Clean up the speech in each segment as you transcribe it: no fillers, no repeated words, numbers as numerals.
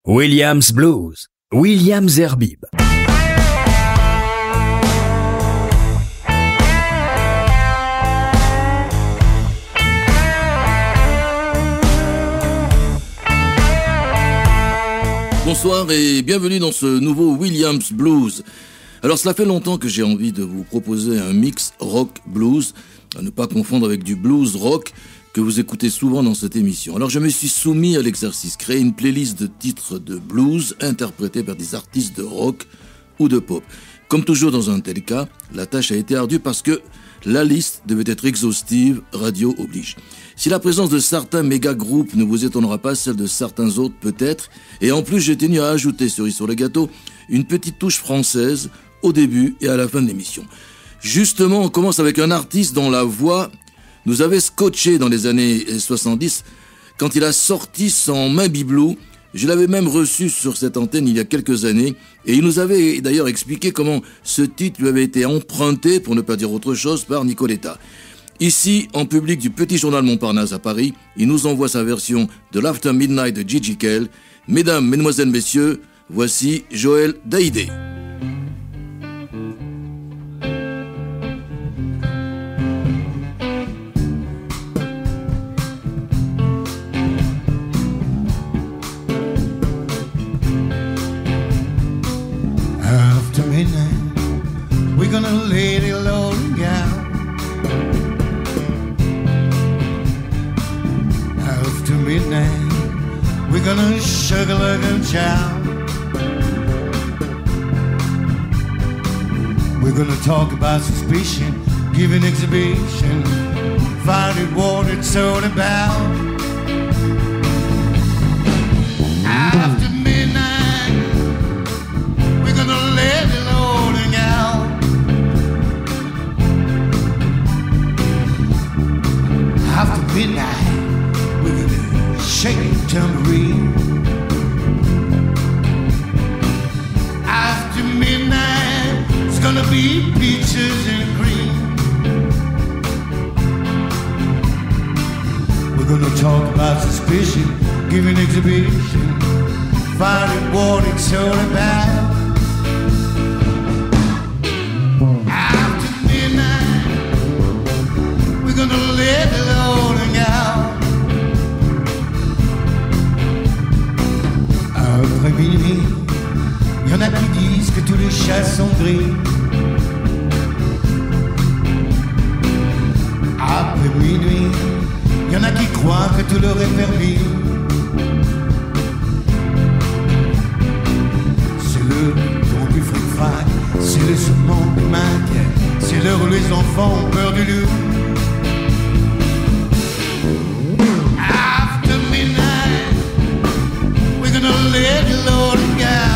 Williams Blues, William Zerbib. Bonsoir et bienvenue dans ce nouveau Williams Blues. Alors cela fait longtemps que j'ai envie de vous proposer un mix rock-blues, à ne pas confondre avec du blues-rock que vous écoutez souvent dans cette émission. Alors je me suis soumis à l'exercice, créer une playlist de titres de blues interprétés par des artistes de rock ou de pop. Comme toujours dans un tel cas, la tâche a été ardue parce que la liste devait être exhaustive, radio oblige. Si la présence de certains méga-groupes ne vous étonnera pas, celle de certains autres peut-être, et en plus j'ai tenu à ajouter, cerise sur le gâteau, une petite touche française au début et à la fin de l'émission. Justement, on commence avec un artiste dont la voix nous avait scotché dans les années 70 quand il a sorti son Maybe Blue. Je l'avais même reçu sur cette antenne il y a quelques années et il nous avait d'ailleurs expliqué comment ce titre lui avait été emprunté, pour ne pas dire autre chose, par Nicoletta. Ici, en public du Petit Journal Montparnasse à Paris, il nous envoie sa version de l'After Midnight de Gigi Kell. Mesdames, mesdemoiselles, messieurs, voici Joël Daïdé. After midnight, we're gonna lay the low down. After midnight, we're gonna sugar like a child. We're gonna talk about suspicion, give an exhibition, find it what it's all about. After midnight, we're gonna let it loading out. After midnight, we're gonna shake the tambourine. After midnight, it's gonna be peaches and cream. We're gonna talk about suspicion, give an exhibition, find out what it's all about. After midnight, we're gonna let it loading out. Après minuit, y'en a qui disent que tous les chats sont gris. Après minuit, y'en a qui croient que tout leur est permis. C'est le ton du fric-frac, c'est le saumon du Mac, c'est l'heure où les enfants ont peur du loup. After midnight, we're gonna let it loading out.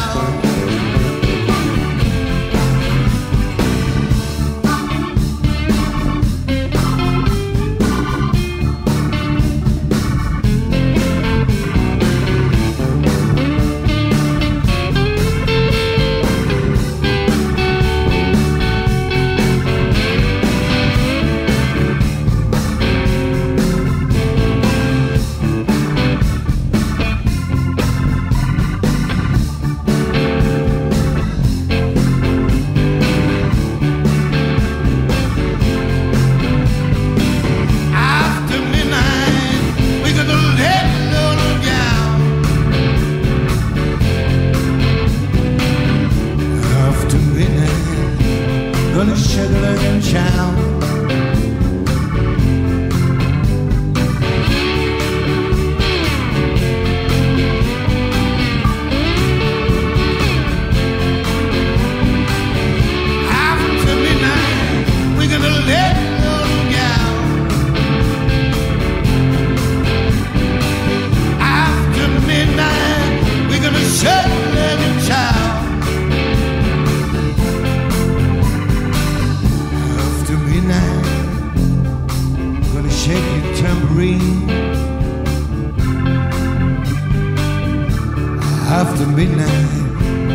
After midnight,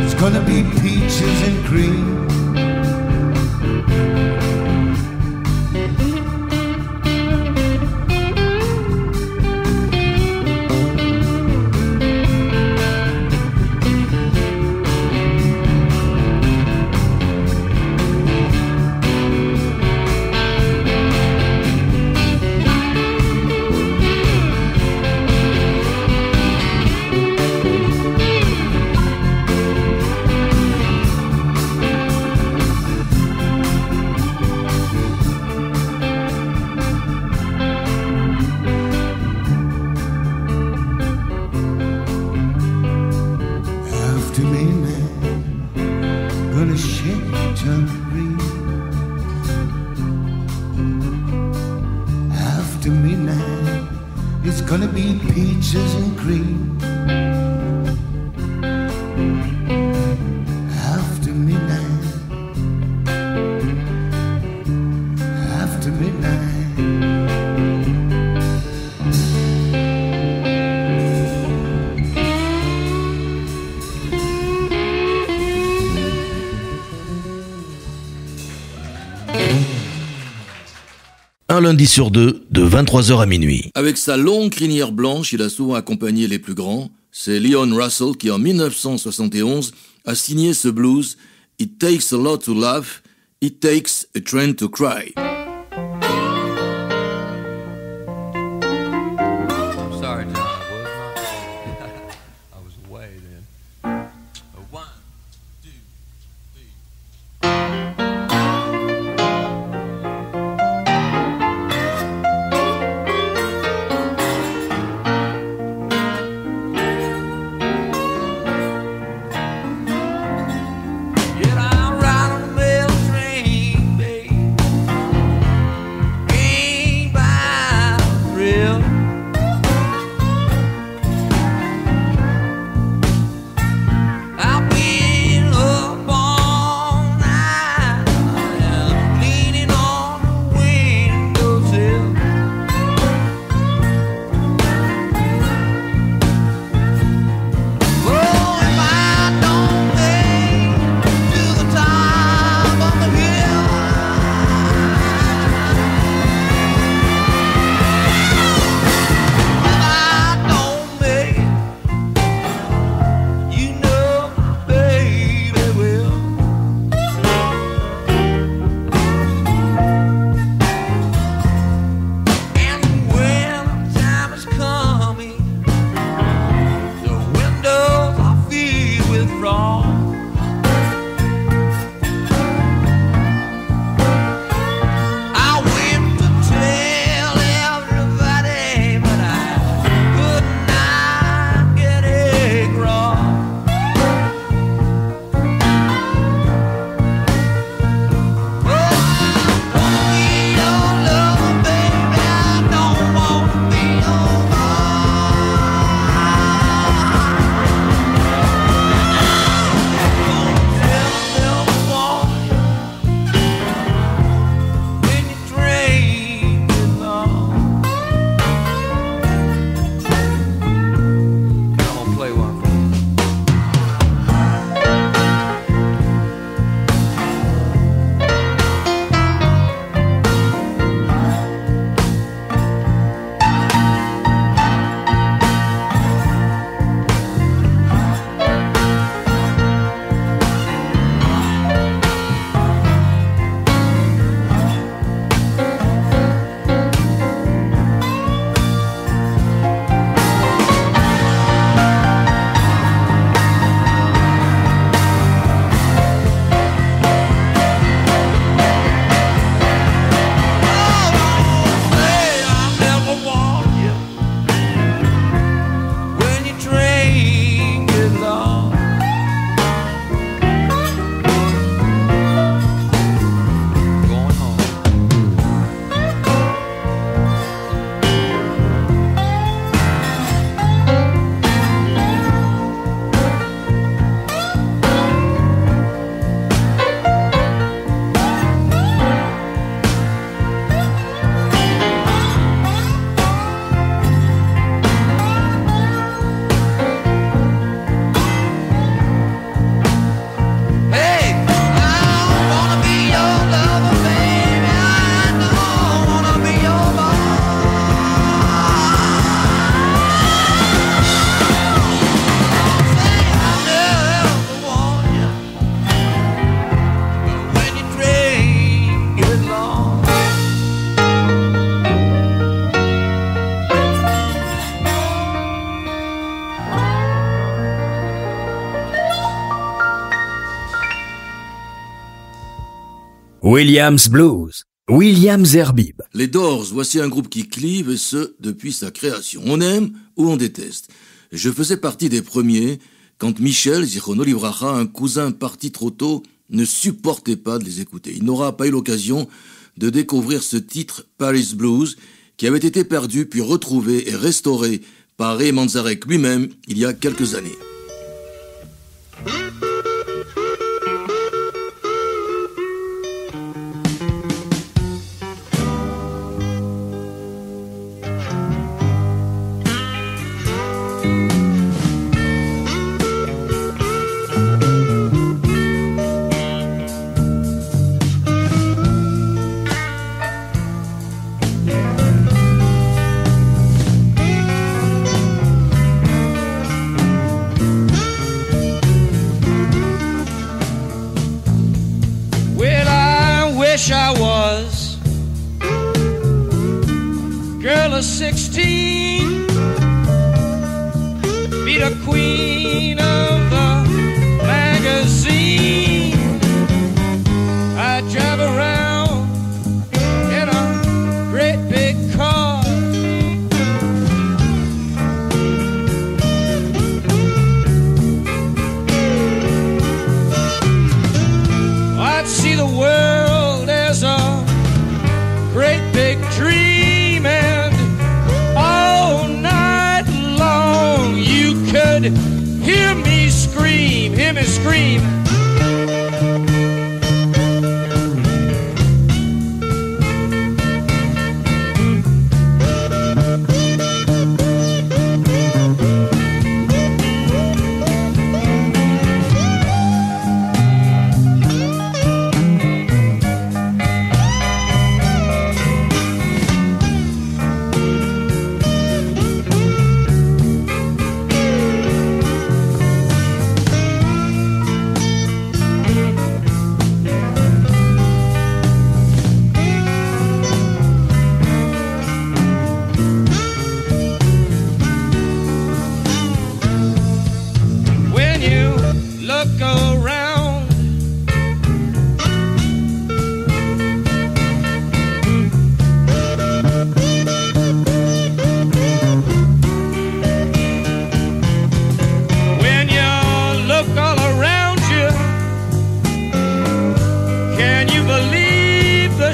it's gonna be peaches and cream. turn green. After midnight, it's gonna be peaches and cream. After midnight, after midnight. Un lundi sur deux, de 23h à minuit. Avec sa longue crinière blanche, il a souvent accompagné les plus grands. C'est Leon Russell qui, en 1971, a signé ce blues « It takes a lot to laugh, it takes a train to cry ». Williams Blues, Williams Herbib. Les Doors, voici un groupe qui clive, et ce, depuis sa création. On aime ou on déteste. Je faisais partie des premiers quand Michel, Zichrono Livracha, un cousin parti trop tôt, ne supportait pas de les écouter. Il n'aura pas eu l'occasion de découvrir ce titre Paris Blues qui avait été perdu puis retrouvé et restauré par Ray Manzarek lui-même il y a quelques années. I was girl of 16, be the queen of the magazine. I drive around in a great big car. I'd see the world as a great big dream, and all night long you could hear me scream, hear me scream.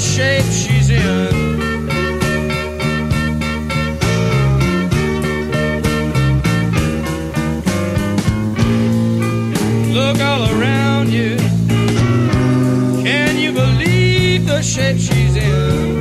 Shape she's in. Look all around you. Can you believe the shape she's in?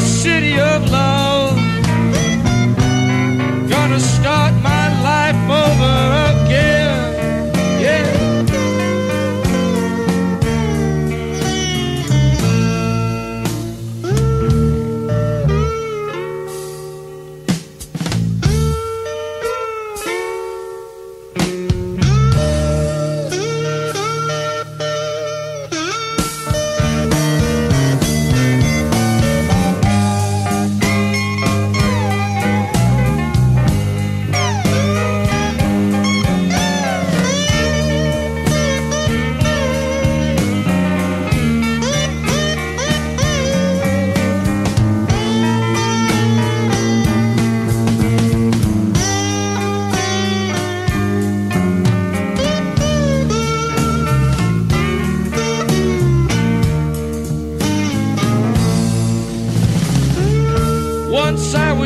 City of love, gonna start my life over again, yeah.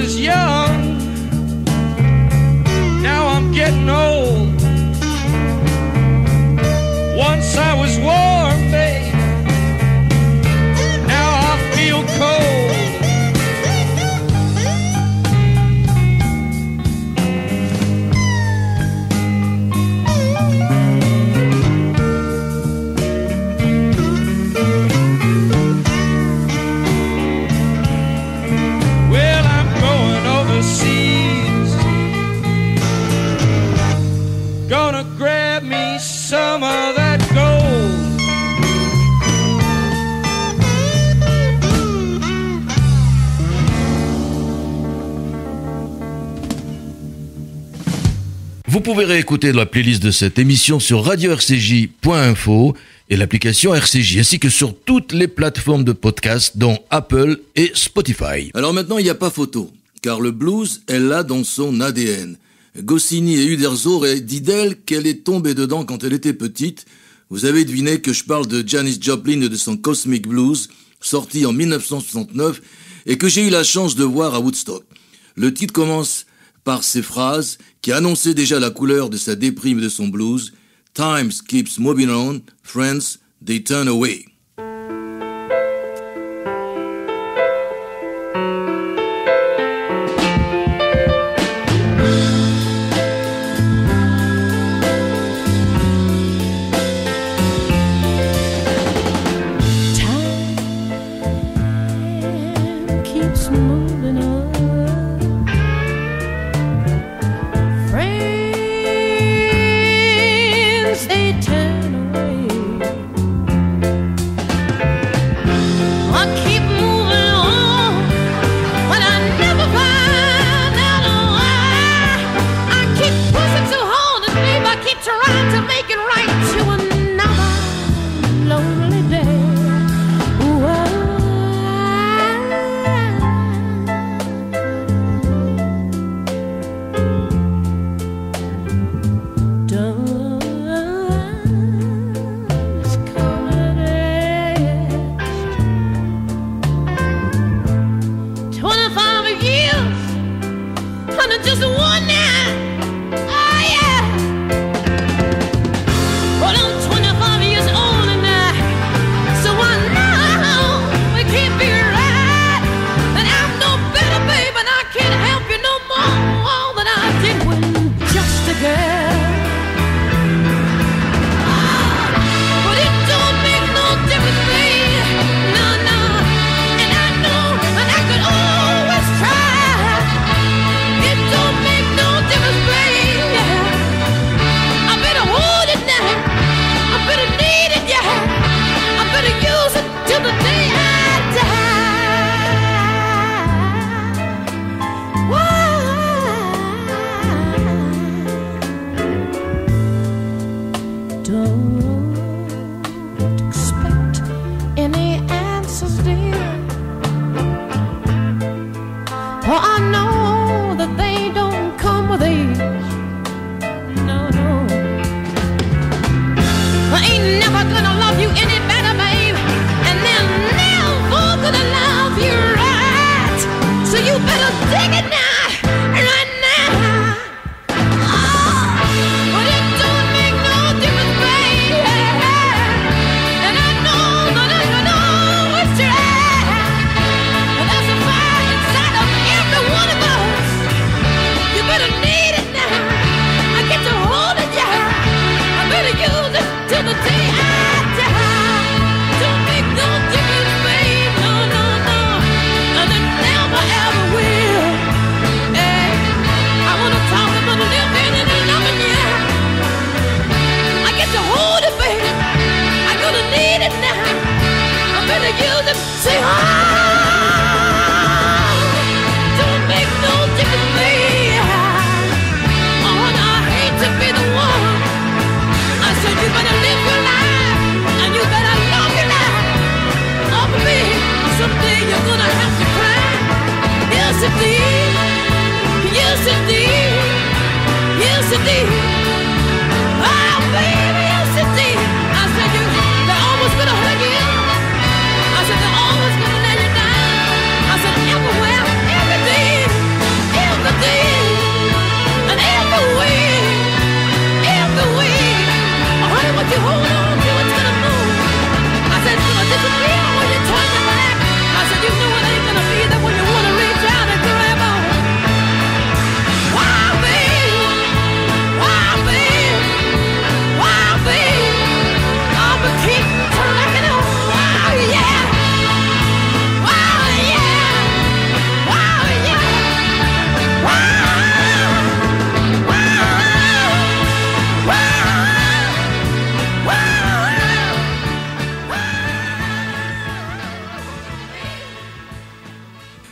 was young. Now I'm getting old. Once I was warm, babe. Now I feel cold. Well, I'm going overseas. Gonna grab me some of that gold. Vous pouvez réécouter la playlist de cette émission sur radio-rcj.info et l'application RCJ, ainsi que sur toutes les plateformes de podcast, dont Apple et Spotify. Alors maintenant, il n'y a pas photo, car le blues est là dans son ADN. Goscinny et Uderzo auraient dit d'elle qu'elle est tombée dedans quand elle était petite. Vous avez deviné que je parle de Janis Joplin et de son Cosmic Blues, sorti en 1969, et que j'ai eu la chance de voir à Woodstock. Le titre commence par ces phrases qui annonçaient déjà la couleur de sa déprime et de son blues. Times keeps moving on, friends, they turn away. Keeps moving on. Friends, they turn away. I keep moving on, but I never find out why. I keep pushing so hard, and babe, I keep trying to make it right to another lonely day. Just one night, oh yeah. Well, I'm 25 years old now, so I know it can't be right. And I'm no better, babe, and I can't help you no more than I did when just a girl. But it don't make no difference, babe, no, no. And I know that I could always try. It don't make no difference, baby. I better hold it now. I better need it, yeah. I better use it till the day I die. Why? Don't expect any answers, dear. For I know that they don't come with age. No, no. I ain't never gonna love you any better, babe. And they're never gonna love you right. So you better dig it now, right now. But it don't make no difference, babe. And I know that I can always try. But there's a fire inside of every one of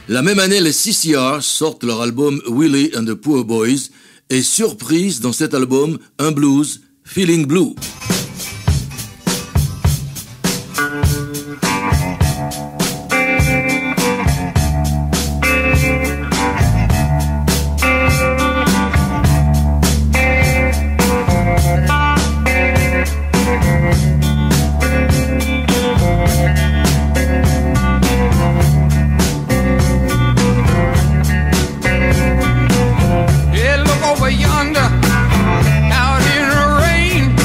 La même année, les CCR sortent leur album Willie and the Poor Boys et surprise dans cet album, un blues, Feeling Blue. Yeah, look over yonder, out in the rain.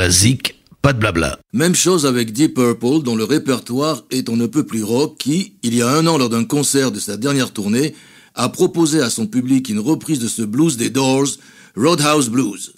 basique, pas de blabla. Même chose avec Deep Purple, dont le répertoire est on ne peut plus rock, qui, il y a un an lors d'un concert de sa dernière tournée, a proposé à son public une reprise de ce blues des Doors, Roadhouse Blues.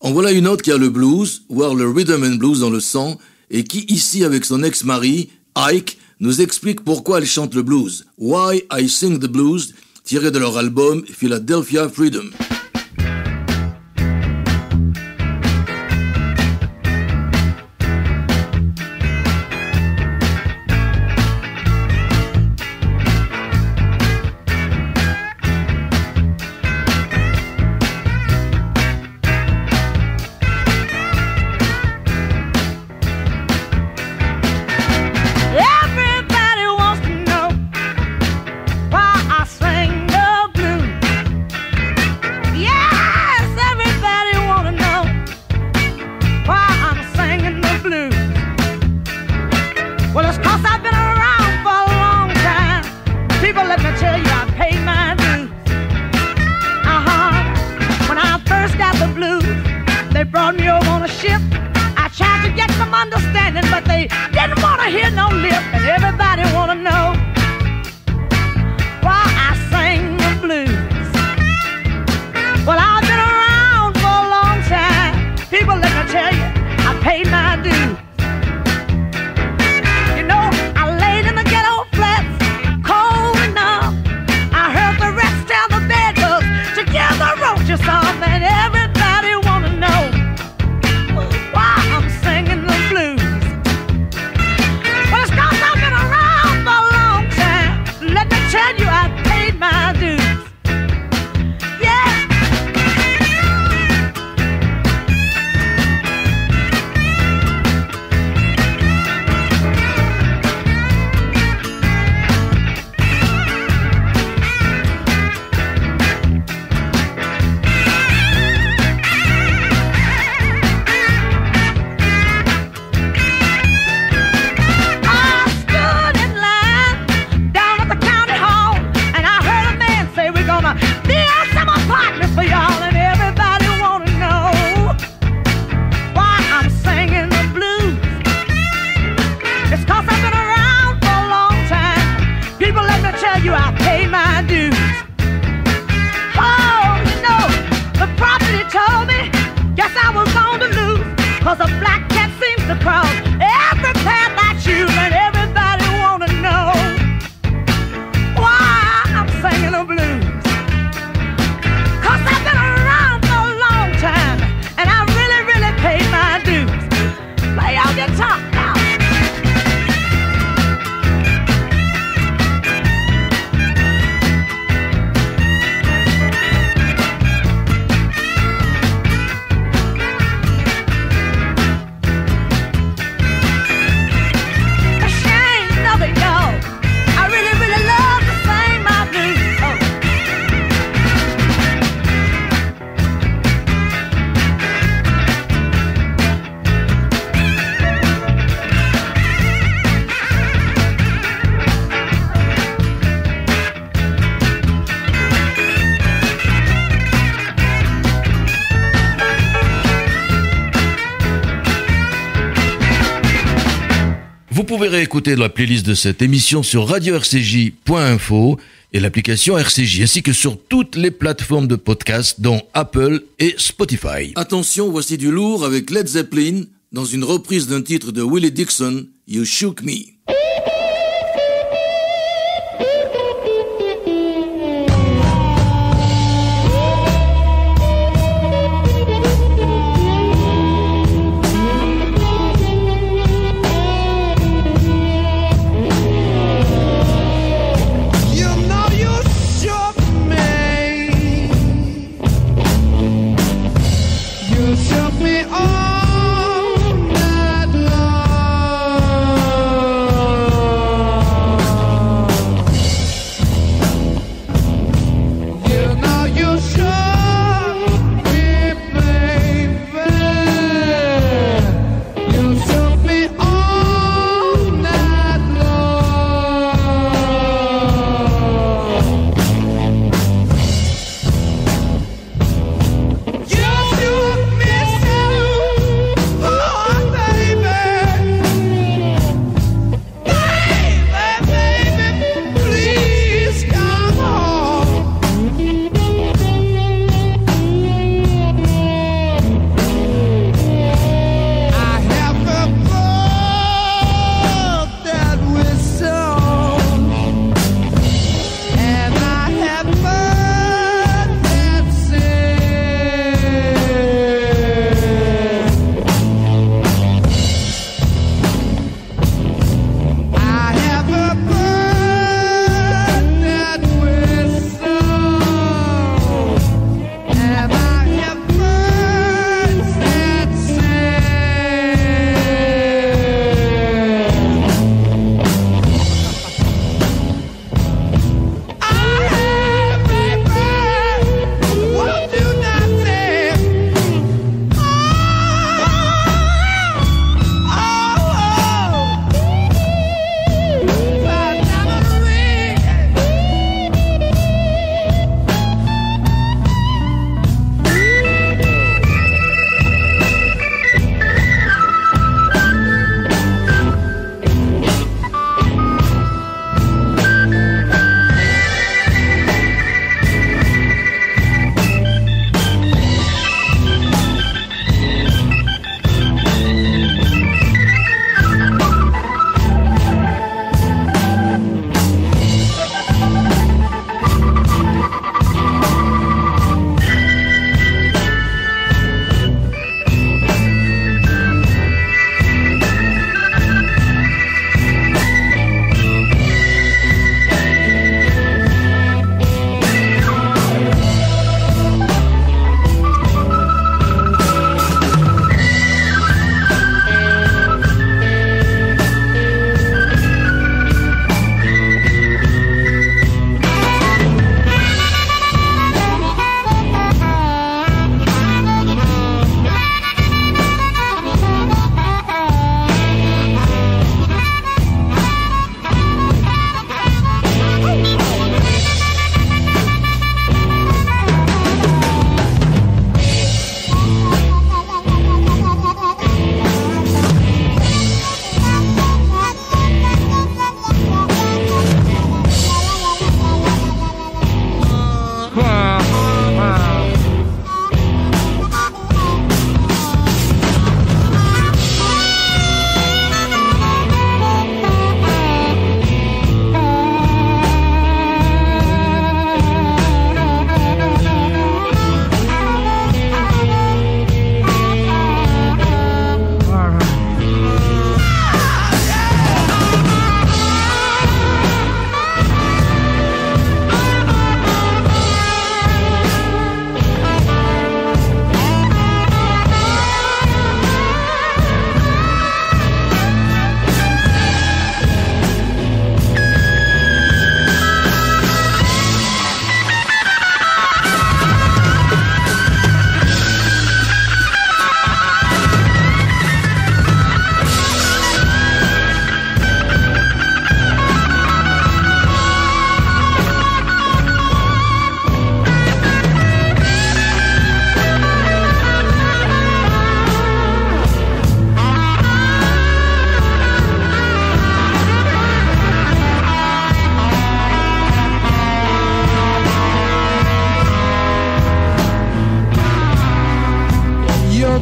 En voilà une autre qui a le blues, voire le rhythm and blues dans le sang, et qui ici avec son ex-mari, Ike, nous explique pourquoi elle chante le blues. Why I Sing the Blues, tiré de leur album Philadelphia Freedom. Everybody wants to know why I sing the blues. Yes, everybody want to know why I'm singing the blues. Well, it's 'cause I've been around for a long time. People, let me tell you, I paid my dues. When I first got the blues, they brought me over on a ship. I tried to get some understanding, but they didn't want to hear no lip. And everybody want to know why I sing the blues. Well, I've been around for a long time. People, let me tell you, I paid my dues. You know, I laid in the ghetto flats, cold enough. I heard the rest tell the beggars to give the roaches some, and everybody want to know why I'm singing the blues. Well, it's 'cause I've been around for a long time. Let me tell you, I paid my dues. Yeah. I stood in line down at the county hall, and I heard a man say, we're gonna build some apartments for y'all, and everybody wanna know why I'm singing the blues. It's 'cause I've been around for a long time. People, let me tell you, I pay my dues. Oh, you know, the prophet told me, guess I was on the loose, 'cause a black cat seems to cross every path I choose, and everybody wanna know why I'm singing the blues. 'Cause I've been around for a long time, and I really, really paid my dues. Play your guitar now. Ashamed of it, y'all. I really, really love to sing my blues. Oh. Vous pouvez réécouter la playlist de cette émission sur radio-rcj.info et l'application RCJ, ainsi que sur toutes les plateformes de podcast, dont Apple et Spotify. Attention, voici du lourd avec Led Zeppelin dans une reprise d'un titre de Willie Dixon, You Shook Me. You know you shook me. You shook me all night long.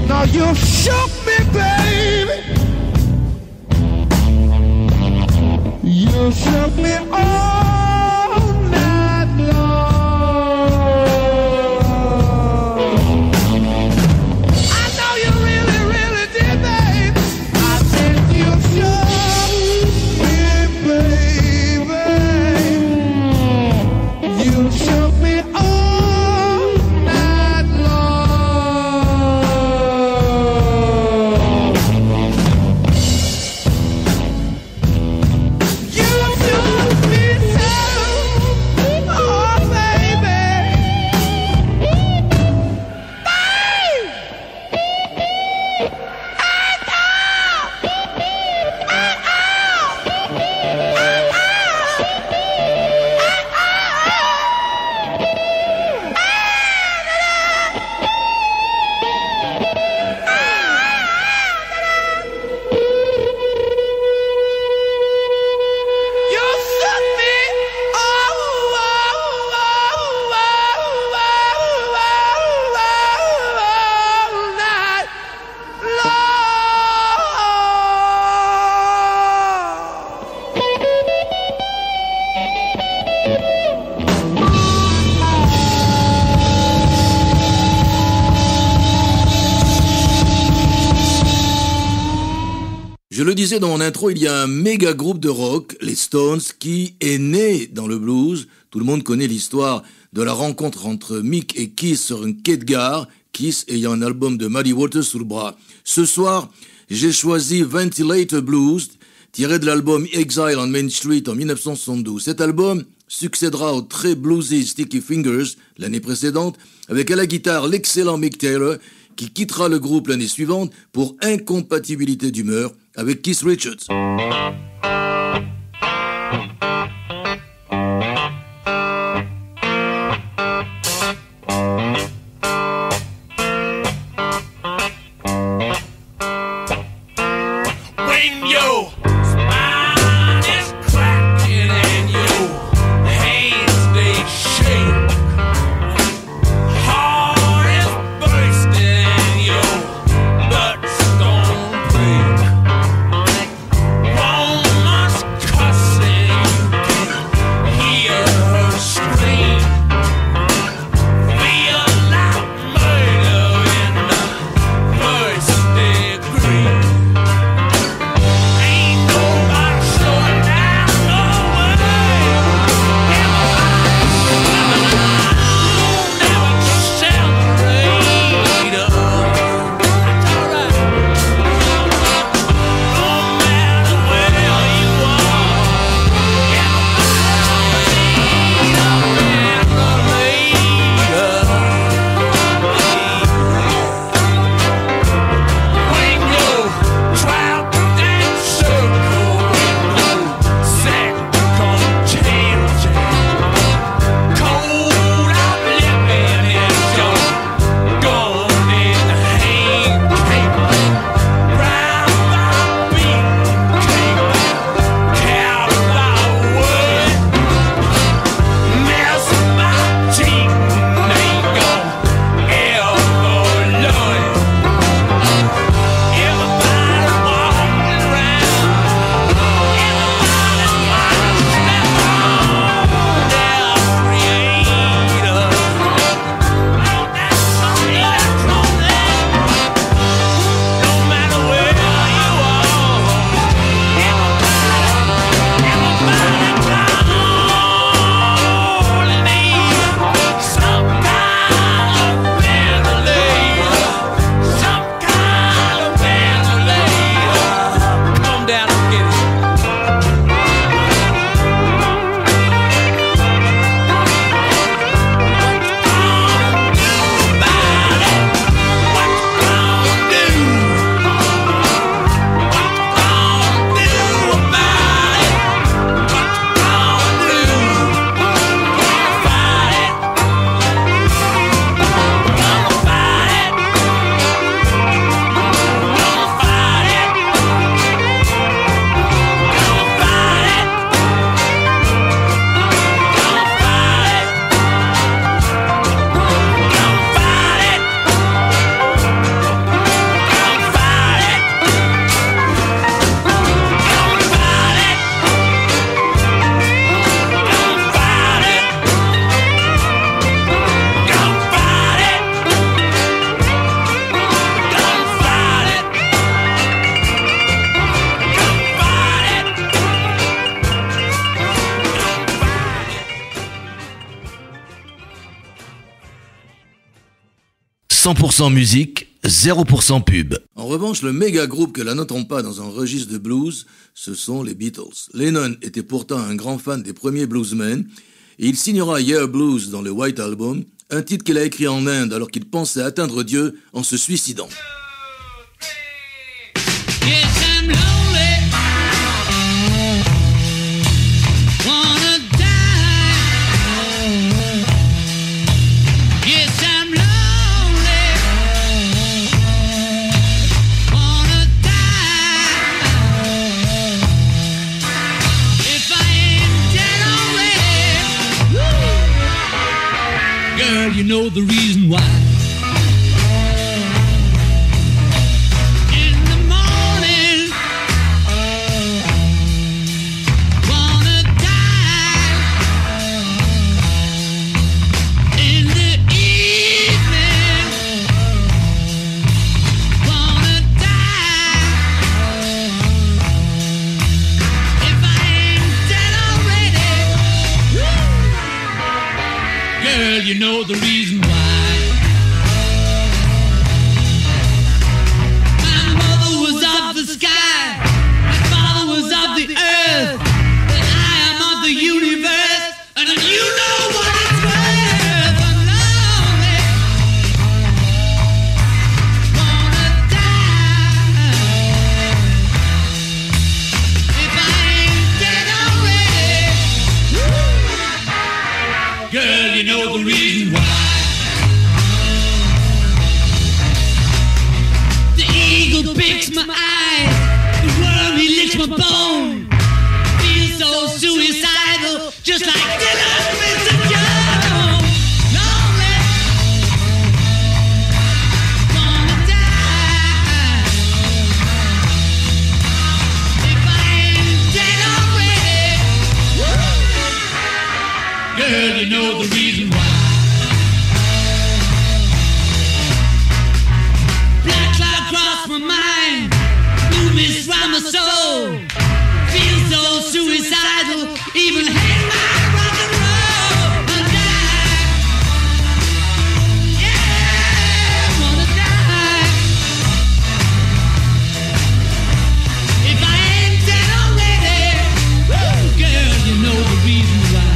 Now you shook me, baby. You shook me all night long. I know you really, really did, babe. I said you shook me, baby. You shook me all night long. You shook me so, oh baby. You shook me all night Je le disais dans mon intro, il y a un méga groupe de rock, les Stones, qui est né dans le blues. Tout le monde connaît l'histoire de la rencontre entre Mick et Keith sur un quai de gare, Keith ayant un album de Muddy Waters sous le bras. Ce soir, j'ai choisi Ventilator Blues, tiré de l'album Exile on Main Street en 1972. Cet album succédera au très bluesy Sticky Fingers l'année précédente, avec à la guitare l'excellent Mick Taylor, qui quittera le groupe l'année suivante pour incompatibilité d'humeur avec Keith Richards. When your spine is cracking and your hands they shake, heart is bursting and your butt's gonna break. Woman 100% musique, 0% pub. En revanche, le méga groupe que la notons pas dans un registre de blues, ce sont les Beatles. Lennon était pourtant un grand fan des premiers bluesmen, et il signera Yeah Blues dans le White Album, un titre qu'il a écrit en Inde alors qu'il pensait atteindre Dieu en se suicidant. Yes, I'm lonely. Wanna die. Yes, I'm lonely. Wanna die. If I ain't dead already. Woo. Girl, you know the reason why. You know the reason why. My mother was of the sky, my father was of the earth, and I am of the universe, and you know what it's worth. I'm lonely, wanna die. If I ain't dead already, girl, you know the reason why. The eagle picks my eyes, the worm he licks my bone. Feel so suicidal, just like Dylan Mr. Jones. Lonely, wanna die. If I ain't dead already, girl, you know the reason why. Black cloud crossed my mind, blue mist round my soul. Feel so suicidal, even hang my rock and roll. I'll die. Yeah, wanna die. If I ain't dead already, woo, girl, you know the reason why.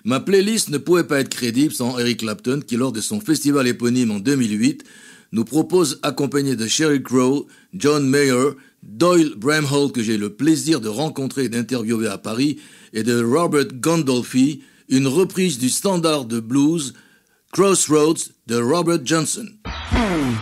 Ma playlist ne pouvait pas être crédible sans Eric Clapton qui, lors de son festival éponyme en 2008, nous propose, accompagné de Sheryl Crow, John Mayer, Doyle Bramhall que j'ai le plaisir de rencontrer et d'interviewer à Paris, et de Robert Gandolfi, une reprise du standard de blues Crossroads de Robert Johnson. Thank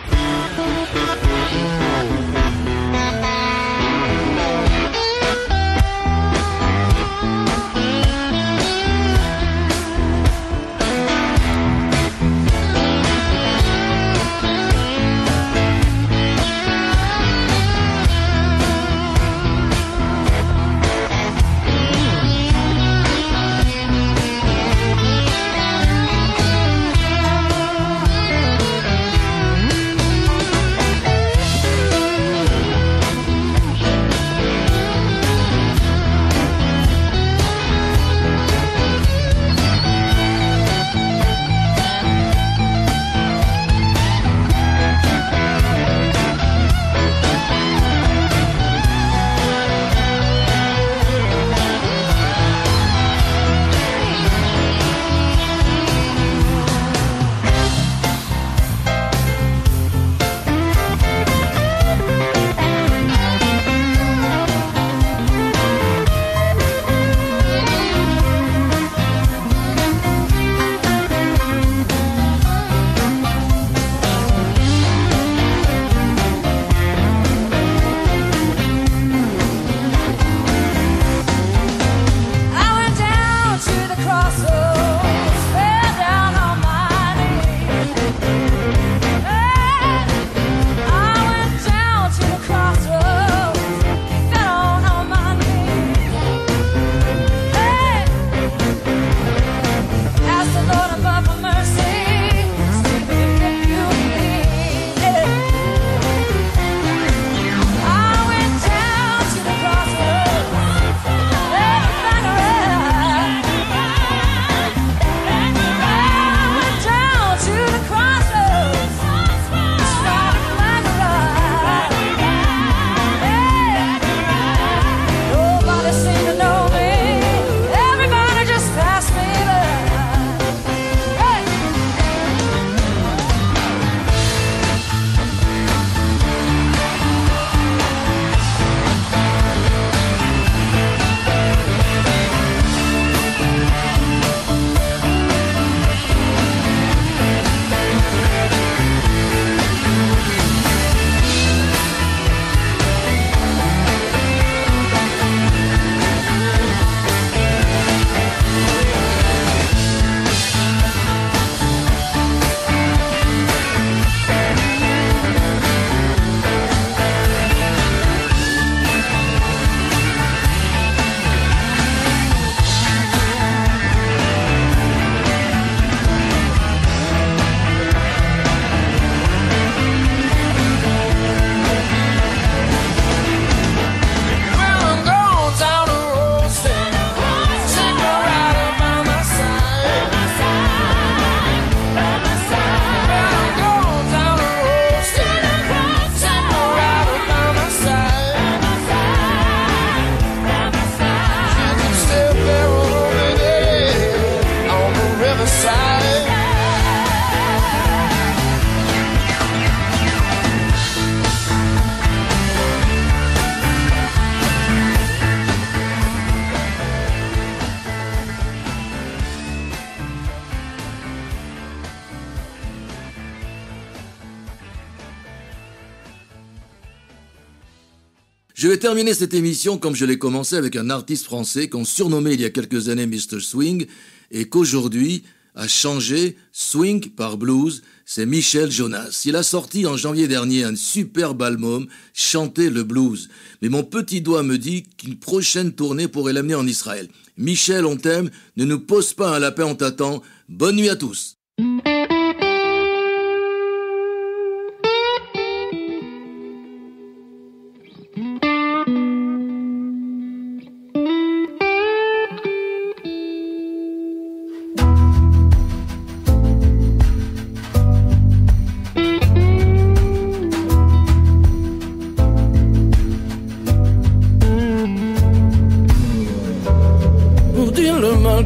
Je vais terminer cette émission comme je l'ai commencé avec un artiste français qu'on surnommait il y a quelques années Mr. Swing et qu'aujourd'hui a changé swing par blues, c'est Michel Jonas. Il a sorti en janvier dernier un superbe album, Chanter le blues. Mais mon petit doigt me dit qu'une prochaine tournée pourrait l'amener en Israël. Michel, on t'aime, ne nous pose pas un lapin, on t'attend. Bonne nuit à tous.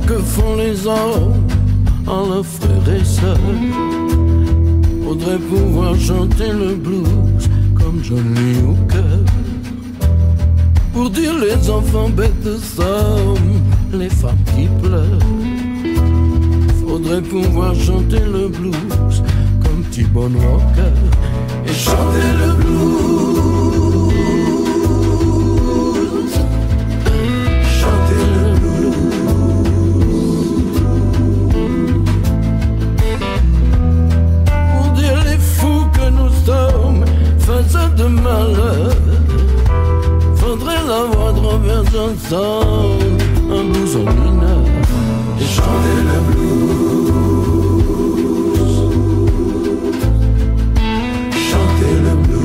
Que font les hommes à leurs frères et sœurs. Faudrait pouvoir chanter le blues comme Johnny Hooker. Pour dire les enfants bêtes de somme, les femmes qui pleurent. Faudrait pouvoir chanter le blues comme T-Bone Walker. Et chanter le blues. Chanter le blues. Face de malheur, faudrait la voix de Robert Johnson, un blues en mineur, et chanter le blues, chanter le blues.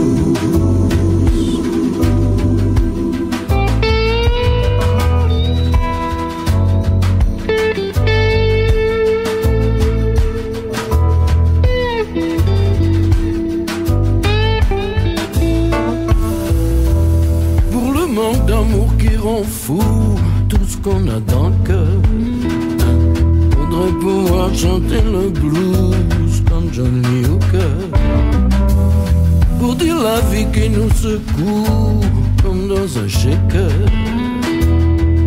Fou tout ce qu'on a dans le cœur. Faudrait pouvoir chanter le blues comme Johnny Hooker. Pour dire la vie qui nous secoue comme dans un shaker.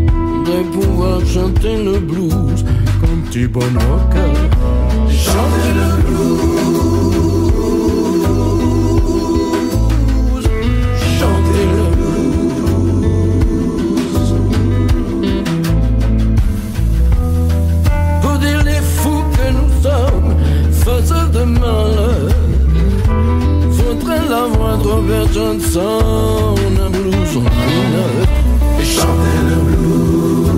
Faudrait pouvoir chanter le blues comme T-Bone Walker. Chanter le blues, chanter le blues. Face de malheur, faudrait la voix de Robert Johnson, un blues en mineur, et chanter le blues.